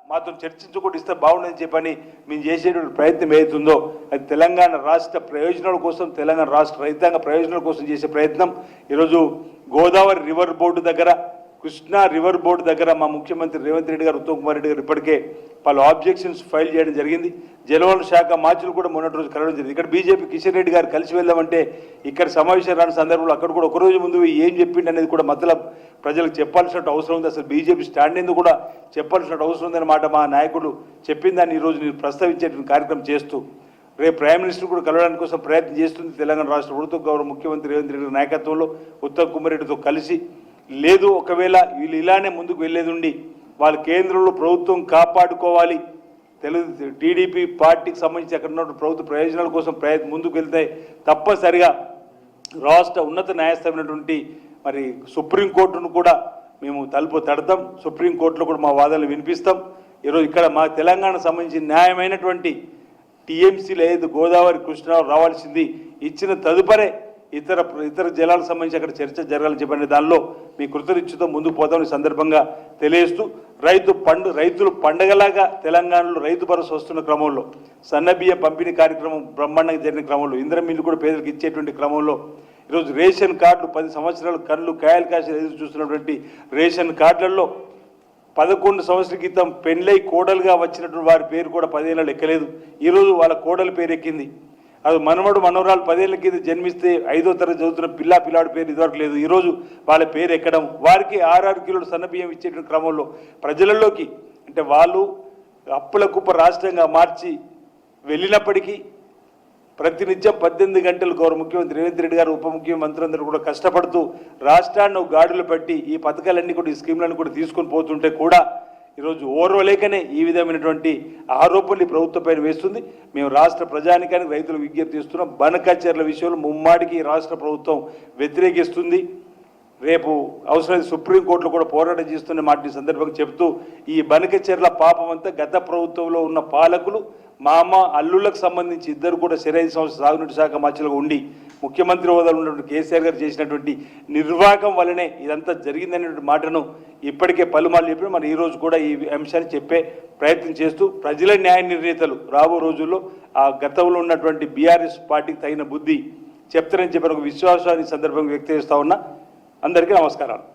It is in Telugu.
మాతో చర్చించుకుంటూ ఇస్తే బాగుండని చెప్పని మేము చేసేటువంటి ప్రయత్నం ఏదైతుందో అది తెలంగాణ రాష్ట్ర ప్రయోజనాల కోసం, తెలంగాణ రాష్ట్ర రైతాంగ ప్రయోజనాల కోసం చేసే ప్రయత్నం. ఈరోజు గోదావరి రివర్ బోర్డు దగ్గర, కృష్ణా రివర్ బోర్డు దగ్గర మా ముఖ్యమంత్రి రేవంత్ రెడ్డి గారు, ఉత్తమ్ కుమార్ రెడ్డి గారు ఇప్పటికే పలు ఆబ్జెక్షన్స్ ఫైల్ చేయడం జరిగింది. జలవనరుల శాఖ మార్చులు కూడా మొన్నటి రోజు కలవడం జరిగింది. ఇక్కడ బీజేపీ కిషన్ రెడ్డి గారు కలిసి వెళ్దామంటే ఇక్కడ సమావేశం రాని సందర్భంలో అక్కడ కూడా ఒకరోజు ముందు ఏం చెప్పిండి అనేది కూడా మతలబ్ ప్రజలకు చెప్పాల్సిన అవసరం ఉంది. అసలు బీజేపీ స్టాండ్ ఎందుకు కూడా చెప్పాల్సిన అవసరం ఉందన్నమాట మా నాయకుడు చెప్పిన దాన్ని ఈరోజు నేను ప్రస్తావించేటువంటి కార్యక్రమం చేస్తూ రేపు ప్రైమ్ మినిస్టర్ కూడా కలవడానికి కోసం ప్రయత్నం చేస్తుంది తెలంగాణ రాష్ట్ర ప్రభుత్వం. గౌరవ ముఖ్యమంత్రి రేవంత్ రెడ్డి నాయకత్వంలో ఉత్తమ్ కుమార్ రెడ్డితో కలిసి. లేదు ఒకవేళ వీళ్ళు ఇలానే ముందుకు వెళ్ళేది ఉండి వాళ్ళు కేంద్రంలో ప్రభుత్వం కాపాడుకోవాలి, తెలుగు టీడీపీ పార్టీకి సంబంధించి అక్కడ ఉన్న ప్రభుత్వ ప్రయోజనాల కోసం ముందుకు వెళ్తే తప్పనిసరిగా రాష్ట్ర ఉన్నత న్యాయస్థానమైనటువంటి మరి సుప్రీంకోర్టును కూడా మేము తలుపు తడతాం. సుప్రీంకోర్టులో కూడా మా వాదనలు వినిపిస్తాం. ఈరోజు ఇక్కడ మా తెలంగాణకు సంబంధించి న్యాయమైనటువంటి టీఎంసీలు ఏదైతే గోదావరి కృష్ణా రావాల్సింది ఇచ్చిన తదుపరే ఇతర జలాలకు సంబంధించి అక్కడ చర్చ జరగాలని చెప్పిన దానిలో మీ కృతనిశ్చితో ముందుకు పోతామని సందర్భంగా తెలియజేస్తూ రైతులు పండగలాగా తెలంగాణలో రైతు భరోసా వస్తున్న క్రమంలో సన్నబియ్య పంపిణీ కార్యక్రమం బ్రహ్మాండంగా జరిగిన క్రమంలో ఇంద్రమిల్లు కూడా పేదలకు ఇచ్చేటువంటి క్రమంలో ఈరోజు రేషన్ కార్డులు 10 సంవత్సరాలు కళ్ళు కాయలు కాసి ఎదురు చూస్తున్నటువంటి రేషన్ కార్డులలో 11 సంవత్సరాల క్రితం పెళ్ళై కోడలుగా వచ్చినటువంటి వారి పేరు కూడా 10 ఏళ్ళు ఎక్కలేదు. ఈరోజు వాళ్ళ కోడల పేరు ఎక్కింది. అది మనవడు మనవరాలు 10 ఏళ్ళ కింద జన్మిస్తే 5వ తరగతి చదువుతున్న పిల్లాడి పేరు ఇదివరకు లేదు. ఈరోజు వాళ్ళ పేరు ఎక్కడం, వారికి 6 కిలోలు సన్నబియ్యం ఇచ్చేటువంటి క్రమంలో ప్రజలలోకి అంటే వాళ్ళు అప్పుల కుప్ప రాష్ట్రంగా మార్చి వెళ్ళినప్పటికీ ప్రతినిత్యం 18 గంటలు గౌరవ ముఖ్యమంత్రి రేవంత్ రెడ్డి గారు, ఉప ముఖ్యమంత్రులందరూ కూడా కష్టపడుతూ రాష్ట్రాన్ని గాడులు పెట్టి ఈ పథకాలన్నీ కూడా ఈ స్కీమ్లన్నీ కూడా తీసుకొని పోతుంటే కూడా ఈరోజు ఓర్వలేకనే ఈ విధమైనటువంటి ఆరోపణలు ఈ ప్రభుత్వంపైన వేస్తుంది. మేము రాష్ట్ర ప్రజానికానికి రైతులు విజ్ఞప్తి చేస్తున్నాం. బనకచర్ల విషయంలో ముమ్మాడికి రాష్ట్ర ప్రభుత్వం వ్యతిరేకిస్తుంది. రేపు అవసరమైతే సుప్రీంకోర్టులో కూడా పోరాటం చేస్తున్న మాట సందర్భంగా చెబుతూ ఈ బనకచర్ల పాపం అంతా గత ప్రభుత్వంలో ఉన్న పాలకులు మామ అల్లులకు సంబంధించి ఇద్దరు కూడా 5 సంవత్సరాల సాగునీటి శాఖ మార్చులుగా ఉండి ముఖ్యమంత్రి హోదాలో ఉన్నటువంటి కేసీఆర్ గారు చేసినటువంటి నిర్వాహకం వల్లనే ఇదంతా జరిగిందనేటువంటి మాటను ఇప్పటికే పలుమార్లు చెప్పిన మరి ఈరోజు కూడా ఈ అంశాన్ని చెప్పే ప్రయత్నం చేస్తూ ప్రజల న్యాయ నిర్ణేతలు రాబో రోజుల్లో ఆ గతంలో ఉన్నటువంటి బీఆర్ఎస్ పార్టీకి తగిన బుద్ధి చెప్తారని చెప్పిన ఒక విశ్వాసాన్ని సందర్భంగా వ్యక్తం చేస్తా ఉన్నా. అందరికీ నమస్కారాలు.